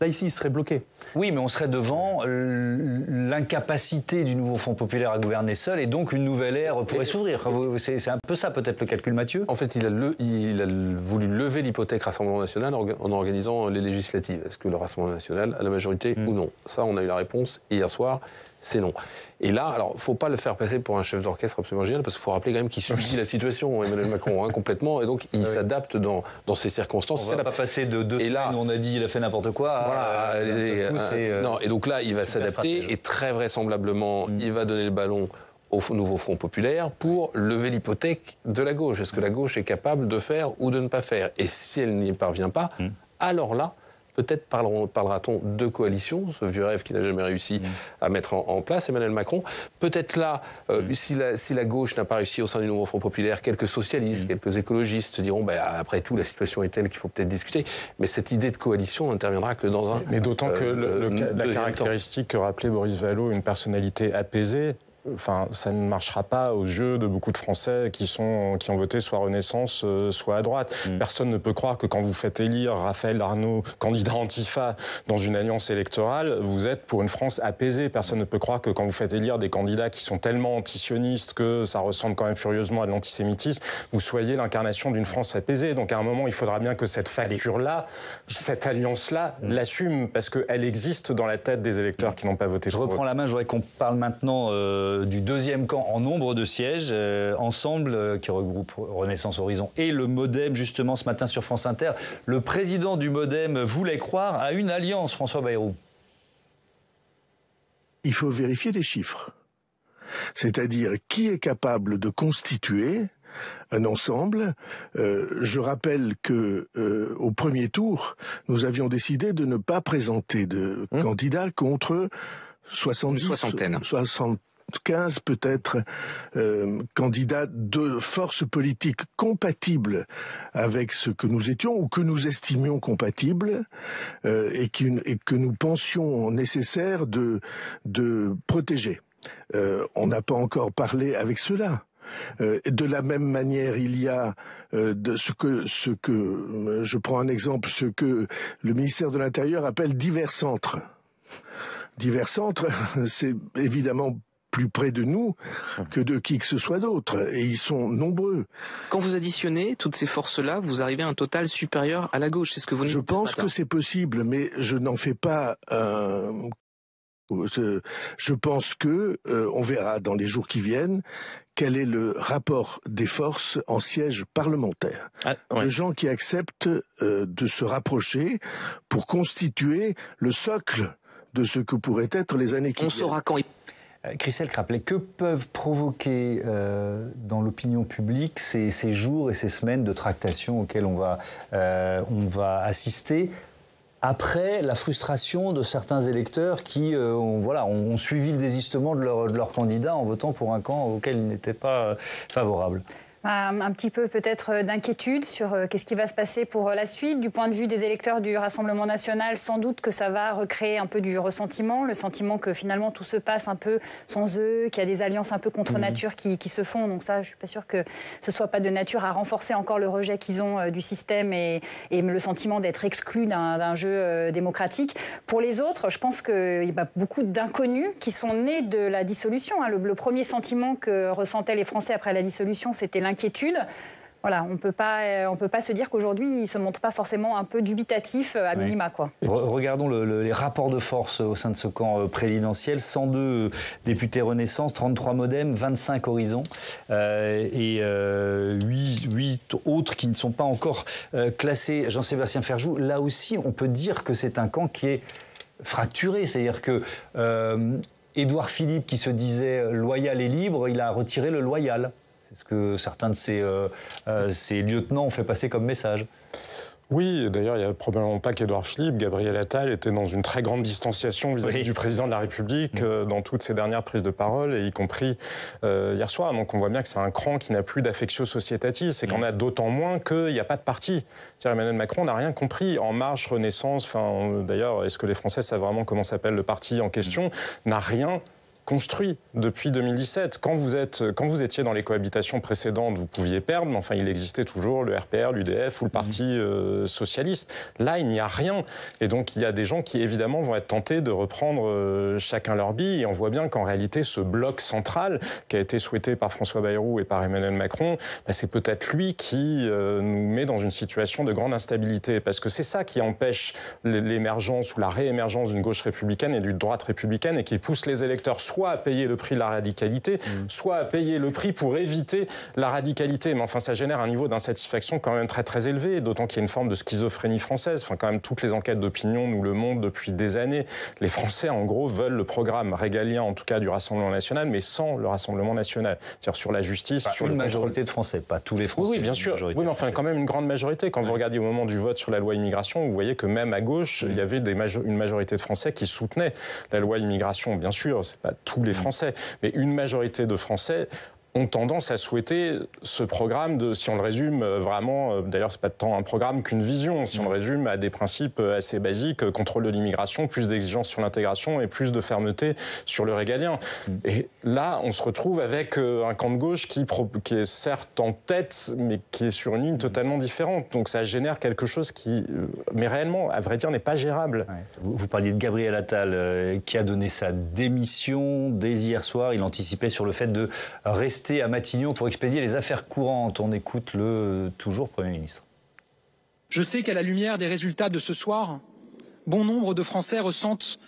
Là, ici, il serait bloqué. Oui, mais on serait devant l'incapacité du nouveau Front Populaire à gouverner seul, et donc une nouvelle ère pourrait s'ouvrir. C'est un peu ça, peut-être, le calcul, Mathieu? En fait, il a voulu lever l'hypothèque Rassemblement National en organisant les législatives. Est-ce que le Rassemblement National a la majorité ou non? Ça, on a eu la réponse hier soir. C'est non. Et là, alors, faut pas le faire passer pour un chef d'orchestre absolument génial, parce qu'il faut rappeler quand même qu'il subit la situation, Emmanuel Macron, complètement, et donc il s'adapte dans ces circonstances. On va pas passer de 2 semaines où on a dit il a fait n'importe quoi. Voilà. Non, et donc là, il va s'adapter, et très vraisemblablement, il va donner le ballon au nouveau Front Populaire pour lever l'hypothèque de la gauche. Est-ce que la gauche est capable de faire ou de ne pas faire? Et si elle n'y parvient pas, alors là, peut-être parlera-t-on de coalition, ce vieux rêve qu'il n'a jamais réussi à mettre en place, Emmanuel Macron. Peut-être là, si la gauche n'a pas réussi au sein du nouveau Front Populaire, quelques socialistes, quelques écologistes diront après tout, la situation est telle qu'il faut peut-être discuter. Mais cette idée de coalition n'interviendra que dans un... Mais d'autant que la caractéristique que rappelait Boris Vallaud, une personnalité apaisée, enfin, ça ne marchera pas aux yeux de beaucoup de Français qui ont voté soit Renaissance, soit à droite. Personne ne peut croire que quand vous faites élire Raphaël Arnaud, candidat Antifa, dans une alliance électorale, vous êtes pour une France apaisée. Personne ne peut croire que quand vous faites élire des candidats qui sont tellement antisionistes que ça ressemble quand même furieusement à de l'antisémitisme, vous soyez l'incarnation d'une France apaisée. Donc à un moment, il faudra bien que cette facture-là, cette alliance-là, l'assume, parce qu'elle existe dans la tête des électeurs qui n'ont pas voté. Je reprends la main, je voudrais qu'on parle maintenant du deuxième camp en nombre de sièges, Ensemble, qui regroupe Renaissance Horizon et le MoDem, justement, ce matin sur France Inter. Le président du MoDem voulait croire à une alliance, François Bayrou. Il faut vérifier les chiffres. C'est-à-dire qui est capable de constituer un ensemble. Je rappelle que au premier tour, nous avions décidé de ne pas présenter de candidats contre 75 peut-être candidats de forces politiques compatibles avec ce que nous étions ou que nous estimions compatibles et que nous pensions nécessaire de protéger. On n'a pas encore parlé avec cela. De la même manière, il y a je prends un exemple, ce que le ministère de l'Intérieur appelle divers centres. Divers centres, c'est évidemment plus près de nous que de qui que ce soit d'autre, et ils sont nombreux. Quand vous additionnez toutes ces forces-là, vous arrivez à un total supérieur à la gauche, c'est ce que vous nous dites. Je pense que c'est possible, mais je n'en fais pas je pense que on verra dans les jours qui viennent quel est le rapport des forces en siège parlementaire. Les gens qui acceptent de se rapprocher pour constituer le socle de ce que pourraient être les années qui viennent. On saura quand. Christelle Craplet, que peuvent provoquer dans l'opinion publique ces jours et ces semaines de tractation auxquelles on va assister après la frustration de certains électeurs qui ont suivi le désistement de leur candidat en votant pour un camp auquel ils n'étaient pas favorables? Un petit peu peut-être d'inquiétude sur qu'est-ce qui va se passer pour la suite. Du point de vue des électeurs du Rassemblement national, sans doute que ça va recréer un peu du ressentiment, le sentiment que finalement tout se passe un peu sans eux, qu'il y a des alliances un peu contre nature qui se font. Donc ça, je suis pas sûre que ce soit pas de nature à renforcer encore le rejet qu'ils ont du système et le sentiment d'être exclus d'un jeu démocratique. Pour les autres, je pense qu'il y a beaucoup d'inconnus qui sont nés de la dissolution. Le premier sentiment que ressentaient les Français après la dissolution, c'était l'inquiétude. Voilà, on peut pas se dire qu'aujourd'hui, ils ne se montrent pas forcément un peu dubitatifs à minima, quoi. Regardons les rapports de force au sein de ce camp présidentiel. 102 députés Renaissance, 33 MoDem, 25 Horizon et 8 autres qui ne sont pas encore classés. Jean-Sébastien Ferjou, là aussi, on peut dire que c'est un camp qui est fracturé. C'est-à-dire que Édouard Philippe, qui se disait loyal et libre, il a retiré le loyal. C'est ce que certains de ces lieutenants ont fait passer comme message. Oui, d'ailleurs, il n'y a probablement pas qu'Édouard Philippe. Gabriel Attal était dans une très grande distanciation vis-à-vis du président de la République dans toutes ses dernières prises de parole, et y compris hier soir. Donc on voit bien que c'est un cran qui n'a plus d'affectio societatis. C'est qu'on a d'autant moins qu'il n'y a pas de parti. Emmanuel Macron n'a rien compris. En Marche, Renaissance, d'ailleurs, est-ce que les Français savent vraiment comment s'appelle le parti en question, n'a rien construit depuis 2017. Quand vous étiez dans les cohabitations précédentes, vous pouviez perdre, mais enfin, il existait toujours le RPR, l'UDF ou le Parti socialiste. Là, il n'y a rien. Et donc, il y a des gens qui, évidemment, vont être tentés de reprendre chacun leur bille. Et on voit bien qu'en réalité, ce bloc central, qui a été souhaité par François Bayrou et par Emmanuel Macron, c'est peut-être lui qui nous met dans une situation de grande instabilité. Parce que c'est ça qui empêche l'émergence ou la réémergence d'une gauche républicaine et d'une droite républicaine, et qui pousse les électeurs soit à payer le prix de la radicalité, soit à payer le prix pour éviter la radicalité. Mais enfin, ça génère un niveau d'insatisfaction quand même très très élevé, d'autant qu'il y a une forme de schizophrénie française. Enfin, quand même, toutes les enquêtes d'opinion nous le montrent depuis des années. Les Français, en gros, veulent le programme régalien, en tout cas du Rassemblement national, mais sans le Rassemblement national. C'est-à-dire sur la justice, sur une majorité de Français, pas tous les Français. Oui, bien sûr. Oui, mais enfin, quand même une grande majorité. Quand vous regardez au moment du vote sur la loi immigration, vous voyez que même à gauche, il y avait une majorité de Français qui soutenaient la loi immigration. Bien sûr, c'est pas tous les Français, mais une majorité de Français ont tendance à souhaiter ce programme de, si on le résume vraiment, d'ailleurs c'est pas tant un programme qu'une vision, si on le résume à des principes assez basiques, contrôle de l'immigration, plus d'exigences sur l'intégration et plus de fermeté sur le régalien. Et là, on se retrouve avec un camp de gauche qui est certes en tête, mais qui est sur une ligne totalement différente. Donc ça génère quelque chose qui, mais réellement, à vrai dire, n'est pas gérable. Ouais. Vous parliez de Gabriel Attal, qui a donné sa démission dès hier soir. Il anticipait sur le fait de rester à Matignon pour expédier les affaires courantes. On écoute le toujours Premier ministre. Je sais qu'à la lumière des résultats de ce soir, bon nombre de Français ressentent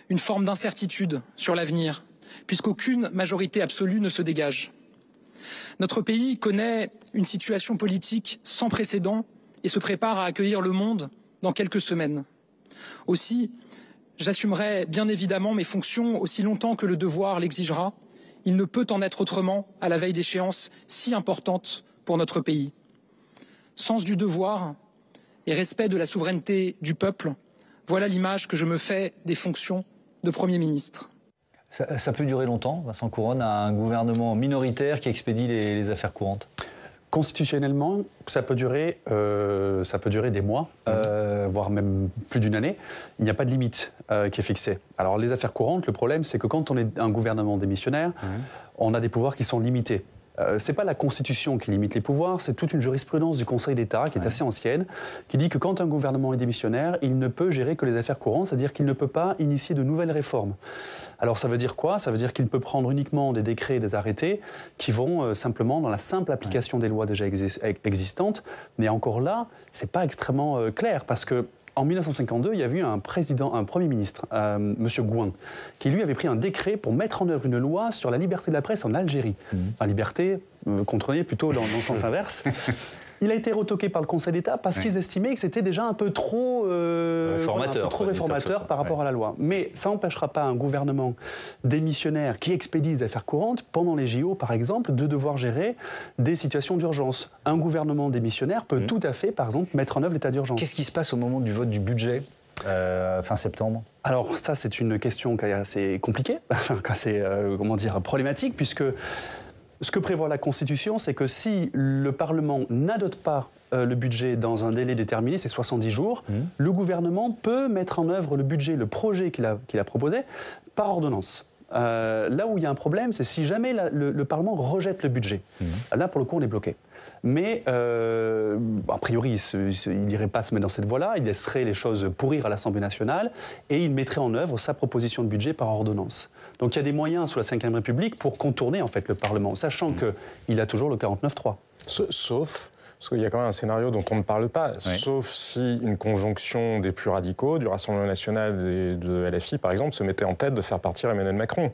une forme d'incertitude sur l'avenir, puisqu'aucune majorité absolue ne se dégage. Notre pays connaît une situation politique sans précédent et se prépare à accueillir le monde dans quelques semaines. Aussi, j'assumerai bien évidemment mes fonctions aussi longtemps que le devoir l'exigera. Il ne peut en être autrement à la veille d'échéances si importantes pour notre pays. Sens du devoir et respect de la souveraineté du peuple, voilà l'image que je me fais des fonctions de Premier ministre. Ça peut durer longtemps, Vincent Couronne, un gouvernement minoritaire qui expédie les affaires courantes? Constitutionnellement, ça peut durer des mois, voire même plus d'une année. Il n'y a pas de limite qui est fixée. Alors les affaires courantes, le problème, c'est que quand on est un gouvernement démissionnaire, on a des pouvoirs qui sont limités. C'est pas la Constitution qui limite les pouvoirs, c'est toute une jurisprudence du Conseil d'État qui est assez ancienne, qui dit que quand un gouvernement est démissionnaire, il ne peut gérer que les affaires courantes, c'est-à-dire qu'il ne peut pas initier de nouvelles réformes. Alors ça veut dire quoi? Ça veut dire qu'il peut prendre uniquement des décrets et des arrêtés qui vont simplement dans la simple application des lois déjà existantes. Mais encore là, c'est pas extrêmement clair parce que en 1952, il y a eu un Premier ministre, M. Gouin, qui lui avait pris un décret pour mettre en œuvre une loi sur la liberté de la presse en Algérie. Enfin, liberté, comprenez, plutôt dans le sens inverse. Il a été retoqué par le Conseil d'État parce qu'ils estimaient que c'était déjà un peu trop réformateur par rapport à la loi. Mais ça n'empêchera pas un gouvernement démissionnaire qui expédie des affaires courantes, pendant les JO par exemple, de devoir gérer des situations d'urgence. Un gouvernement démissionnaire peut tout à fait, par exemple, mettre en œuvre l'état d'urgence. Qu'est-ce qui se passe au moment du vote du budget fin septembre? Alors ça, c'est une question qui est assez compliquée, assez problématique, puisque ce que prévoit la Constitution, c'est que si le Parlement n'adopte pas le budget dans un délai déterminé, c'est 70 jours, le gouvernement peut mettre en œuvre le budget, le projet qu'il a proposé, par ordonnance. Là où il y a un problème, c'est si jamais le Parlement rejette le budget. Là, pour le coup, on est bloqué. Mais, a priori, il n'irait pas se mettre dans cette voie-là, il laisserait les choses pourrir à l'Assemblée nationale et il mettrait en œuvre sa proposition de budget par ordonnance. Donc il y a des moyens sous la Ve République pour contourner en fait le Parlement, sachant qu'il a toujours le 49-3. Sauf, parce qu'il y a quand même un scénario dont on ne parle pas, sauf si une conjonction des plus radicaux, du Rassemblement national et de LFI par exemple, se mettait en tête de faire partir Emmanuel Macron.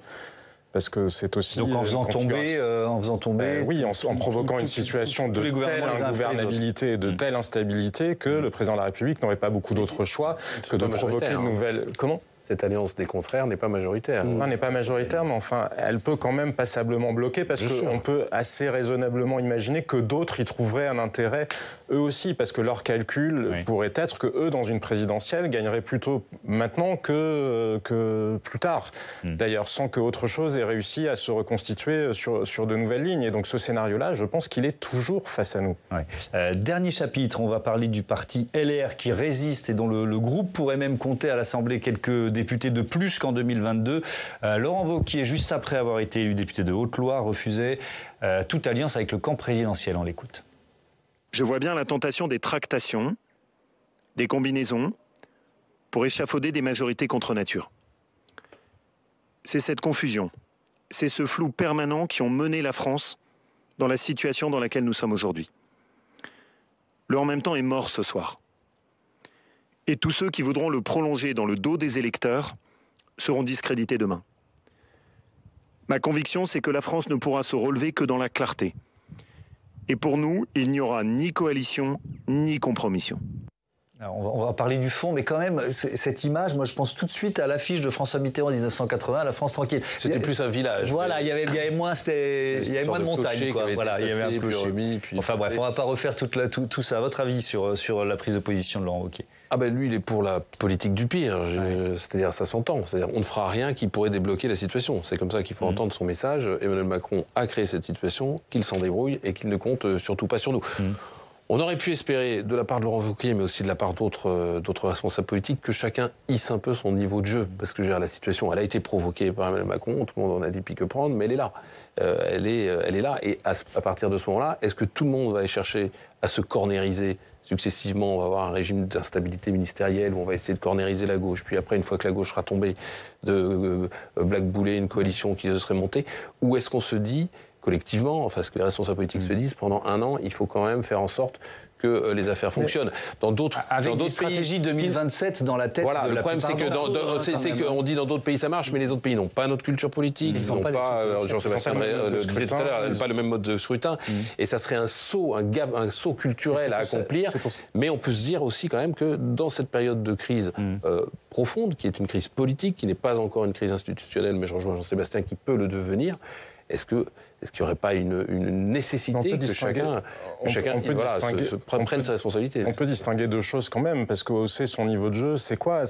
Parce que c'est aussi... Donc en faisant tomber... oui, en provoquant une situation de telle ingouvernabilité, de telle instabilité que le président de la République n'aurait pas beaucoup d'autres choix que de provoquer de nouvelles... Comment ? Cette alliance des contraires n'est pas majoritaire. Elle n'est pas majoritaire, mais enfin, elle peut quand même passablement bloquer parce qu'on peut assez raisonnablement imaginer que d'autres y trouveraient un intérêt, eux aussi, parce que leur calcul pourrait être que eux, dans une présidentielle, gagneraient plutôt maintenant que plus tard. D'ailleurs, sans que autre chose ait réussi à se reconstituer sur de nouvelles lignes. Et donc ce scénario-là, je pense qu'il est toujours face à nous. Dernier chapitre, on va parler du parti LR qui résiste et dont le groupe pourrait même compter à l'Assemblée quelques député de plus qu'en 2022. Laurent Wauquiez, juste après avoir été élu député de Haute-Loire, refusait toute alliance avec le camp présidentiel. On l'écoute. Je vois bien la tentation des tractations, des combinaisons, pour échafauder des majorités contre nature. C'est cette confusion, c'est ce flou permanent qui ont mené la France dans la situation dans laquelle nous sommes aujourd'hui. Le en même temps est mort ce soir. Et tous ceux qui voudront le prolonger dans le dos des électeurs seront discrédités demain. Ma conviction, c'est que la France ne pourra se relever que dans la clarté. Et pour nous, il n'y aura ni coalition, ni compromission. Alors on va parler du fond, mais quand même, cette image, moi je pense tout de suite à l'affiche de François Mitterrand en 1980, la France tranquille. C'était plus un village. Voilà, il y avait moins de montagnes. Voilà, il y avait un clocher. Enfin bref, on ne va pas refaire tout ça. À votre avis sur la prise de position de Laurent Wauquiez? Ah ben lui, il est pour la politique du pire. C'est-à-dire, ça s'entend. C'est-à-dire, on ne fera rien qui pourrait débloquer la situation. C'est comme ça qu'il faut entendre son message. Emmanuel Macron a créé cette situation, qu'il s'en débrouille et qu'il ne compte surtout pas sur nous. On aurait pu espérer, de la part de Laurent Wauquiez, mais aussi de la part d'autres responsables politiques, que chacun hisse un peu son niveau de jeu. Parce que la situation, elle a été provoquée par Emmanuel Macron, tout le monde en a des piques prendre, mais elle est là. Elle est là. Et à partir de ce moment-là, est-ce que tout le monde va aller chercher à se cornériser successivement? On va avoir un régime d'instabilité ministérielle où on va essayer de cornériser la gauche. Puis après, une fois que la gauche sera tombée, de blackbouler une coalition qui se serait montée. Ou est-ce qu'on se dit collectivement, enfin ce que les responsables politiques se disent, pendant un an, il faut quand même faire en sorte que les affaires fonctionnent. Avec des stratégies 2027 dans la tête. Voilà, le problème c'est qu'on dit dans d'autres pays ça marche, mais les autres pays n'ont pas notre culture politique, ils n'ont pas, Jean-Sébastien le disait tout à l'heure, pas le même mode de scrutin, et ça serait un saut culturel à accomplir. Mais on peut se dire aussi quand même que dans cette période de crise profonde, qui est une crise politique, qui n'est pas encore une crise institutionnelle, mais je rejoins Jean-Sébastien qui peut le devenir, est-ce qu'il n'y aurait pas une nécessité que chacun prenne sa responsabilité? On peut distinguer deux choses quand même, parce que hausser son niveau de jeu, c'est quoi?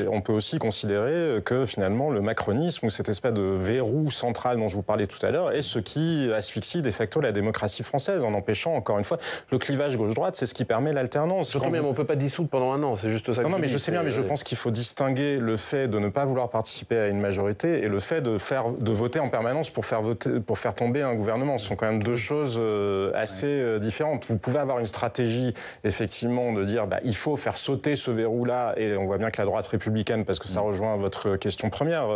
On peut aussi considérer que finalement le macronisme, ou cette espèce de verrou central dont je vous parlais tout à l'heure, est ce qui asphyxie de facto la démocratie française, en empêchant, encore une fois, le clivage gauche-droite, c'est ce qui permet l'alternance. Surtout même, on ne peut pas dissoudre pendant un an, c'est juste ça. Non, mais je sais bien, mais je pense qu'il faut distinguer le fait de ne pas vouloir participer à une majorité et le fait de voter en permanence pour faire tomber un gouvernement. Ce sont quand même deux choses assez différentes. Vous pouvez avoir une stratégie, effectivement, de dire il faut faire sauter ce verrou-là, et on voit bien que la droite républicaine, parce que ça rejoint votre question première,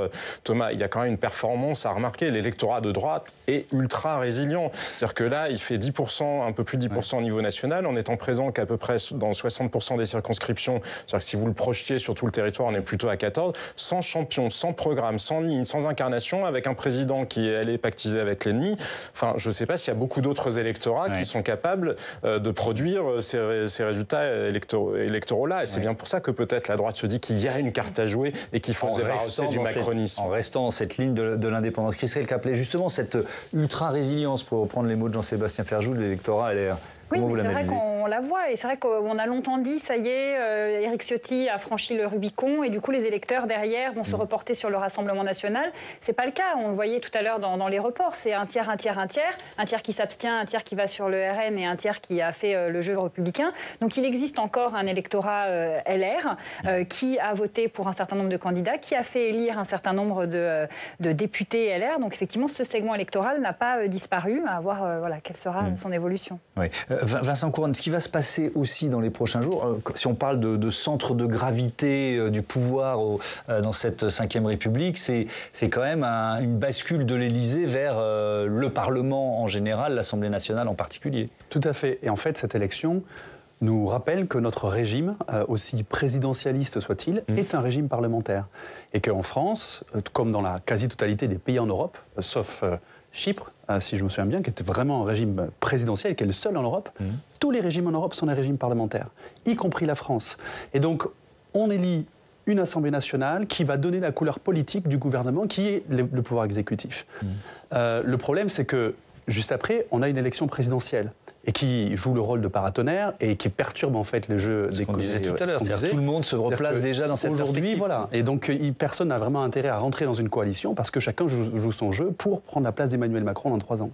Thomas, il y a quand même une performance à remarquer. L'électorat de droite est ultra résilient. C'est-à-dire que là, il fait 10%, un peu plus de 10% au niveau national, en étant présent qu'à peu près dans 60% des circonscriptions. C'est-à-dire que si vous le projetiez sur tout le territoire, on est plutôt à 14, sans champion, sans programme, sans ligne, sans incarnation, avec un président qui est allé pactiser avec l'ennemi. Enfin, je ne sais pas s'il y a beaucoup d'autres électorats qui sont capables de produire ces résultats électoraux-là. Et c'est bien pour ça que peut-être la droite se dit qu'il y a une carte à jouer et qu'il faut se débarrasser du macronisme. En restant dans cette ligne de l'indépendance. Christelle Caplet, justement, cette ultra-résilience, pour reprendre les mots de Jean-Sébastien Ferjou, de l'électorat LR. Oui, mais c'est vrai qu'on la voit, et c'est vrai qu'on a longtemps dit, ça y est, Éric Ciotti a franchi le Rubicon, et du coup les électeurs derrière vont se reporter sur le Rassemblement national. C'est pas le cas, on le voyait tout à l'heure dans les reports, c'est un tiers qui s'abstient, un tiers qui va sur le RN et un tiers qui a fait le jeu républicain. Donc il existe encore un électorat LR qui a voté pour un certain nombre de candidats, qui a fait élire un certain nombre de députés LR. Donc effectivement, ce segment électoral n'a pas disparu, à voir quelle sera son évolution. Oui. Vincent Couronne, ce qui va se passer aussi dans les prochains jours, si on parle de centre de gravité du pouvoir dans cette Ve République, c'est quand même une bascule de l'Élysée vers le Parlement en général, l'Assemblée nationale en particulier. Tout à fait. Et en fait, cette élection nous rappelle que notre régime, aussi présidentialiste soit-il, est un régime parlementaire. Et qu'en France, comme dans la quasi-totalité des pays en Europe, sauf Chypre, si je me souviens bien, qui était vraiment un régime présidentiel, qui est le seul en Europe, tous les régimes en Europe sont des régimes parlementaires, y compris la France. Et donc, on élit une Assemblée nationale qui va donner la couleur politique du gouvernement, qui est le pouvoir exécutif. Le problème, c'est que, juste après, on a une élection présidentielle, et qui joue le rôle de paratonnerre et qui perturbe en fait le jeu des qu'on disait tout à l'heure. Tout le monde se replace déjà dans cette perspective. Aujourd'hui, voilà. Et donc, personne n'a vraiment intérêt à rentrer dans une coalition parce que chacun joue son jeu pour prendre la place d'Emmanuel Macron dans 3 ans.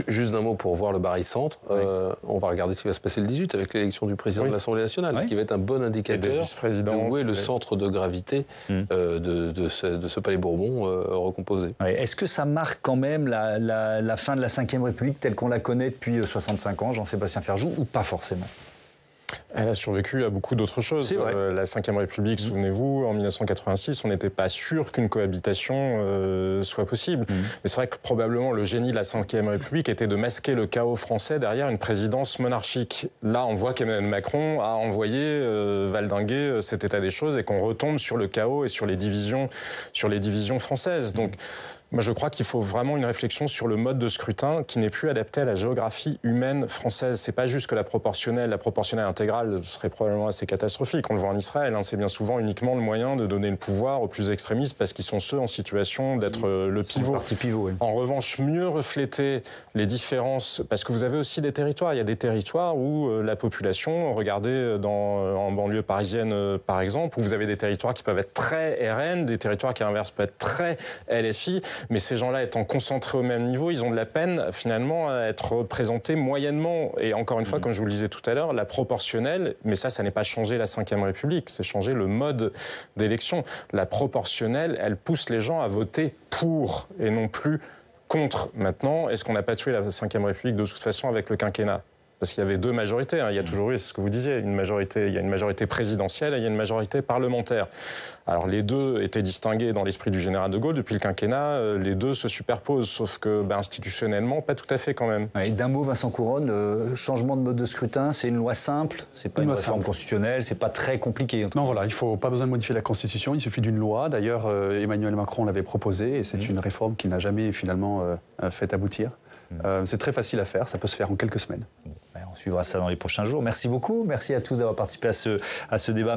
Juste d'un mot pour voir le barycentre. On va regarder ce qui va se passer le 18 avec l'élection du président de l'Assemblée nationale, qui va être un bon indicateur de où est le centre de gravité de ce palais Bourbon recomposé. Est-ce que ça marque quand même la fin de la Ve République telle qu'on la connaît depuis 65 ans, Jean-Sébastien Ferjou, ou pas forcément? Elle a survécu à beaucoup d'autres choses. La Ve République, souvenez-vous, en 1986, on n'était pas sûr qu'une cohabitation soit possible. Mais c'est vrai que probablement le génie de la Ve République était de masquer le chaos français derrière une présidence monarchique. Là, on voit qu'Emmanuel Macron a envoyé valdinguer cet état des choses et qu'on retombe sur le chaos et sur les divisions françaises. Donc, Moi, je crois qu'il faut vraiment une réflexion sur le mode de scrutin qui n'est plus adapté à la géographie humaine française. C'est pas juste que la proportionnelle intégrale serait probablement assez catastrophique. On le voit en Israël, c'est bien souvent uniquement le moyen de donner le pouvoir aux plus extrémistes parce qu'ils sont ceux en situation d'être le pivot. Oui. En revanche, mieux refléter les différences, parce que vous avez aussi des territoires. Il y a des territoires où la population, regardez en banlieue parisienne par exemple, où vous avez des territoires qui peuvent être très RN, des territoires qui à l'inverse peuvent être très LFI. Mais ces gens-là étant concentrés au même niveau, ils ont de la peine finalement à être représentés moyennement. Et encore une fois, comme je vous le disais tout à l'heure, la proportionnelle, mais ça n'est pas changer la Ve République, c'est changer le mode d'élection. La proportionnelle, elle pousse les gens à voter pour et non plus contre. Maintenant, est-ce qu'on n'a pas tué la Ve République de toute façon avec le quinquennat ? Parce qu'il y avait deux majorités, il y a toujours eu, c'est ce que vous disiez, il y a une majorité présidentielle et il y a une majorité parlementaire. Alors les deux étaient distingués dans l'esprit du général de Gaulle. Depuis le quinquennat, les deux se superposent, sauf que institutionnellement, pas tout à fait quand même. Et d'un mot, Vincent Couronne, le changement de mode de scrutin, c'est une loi simple, c'est pas une réforme constitutionnelle, c'est pas très compliqué. Non, voilà, il faut pas besoin de modifier la Constitution, il suffit d'une loi. D'ailleurs, Emmanuel Macron l'avait proposé et c'est une réforme qu'il n'a jamais finalement fait aboutir. C'est très facile à faire, ça peut se faire en quelques semaines. On suivra ça dans les prochains jours. Merci beaucoup, merci à tous d'avoir participé à ce débat.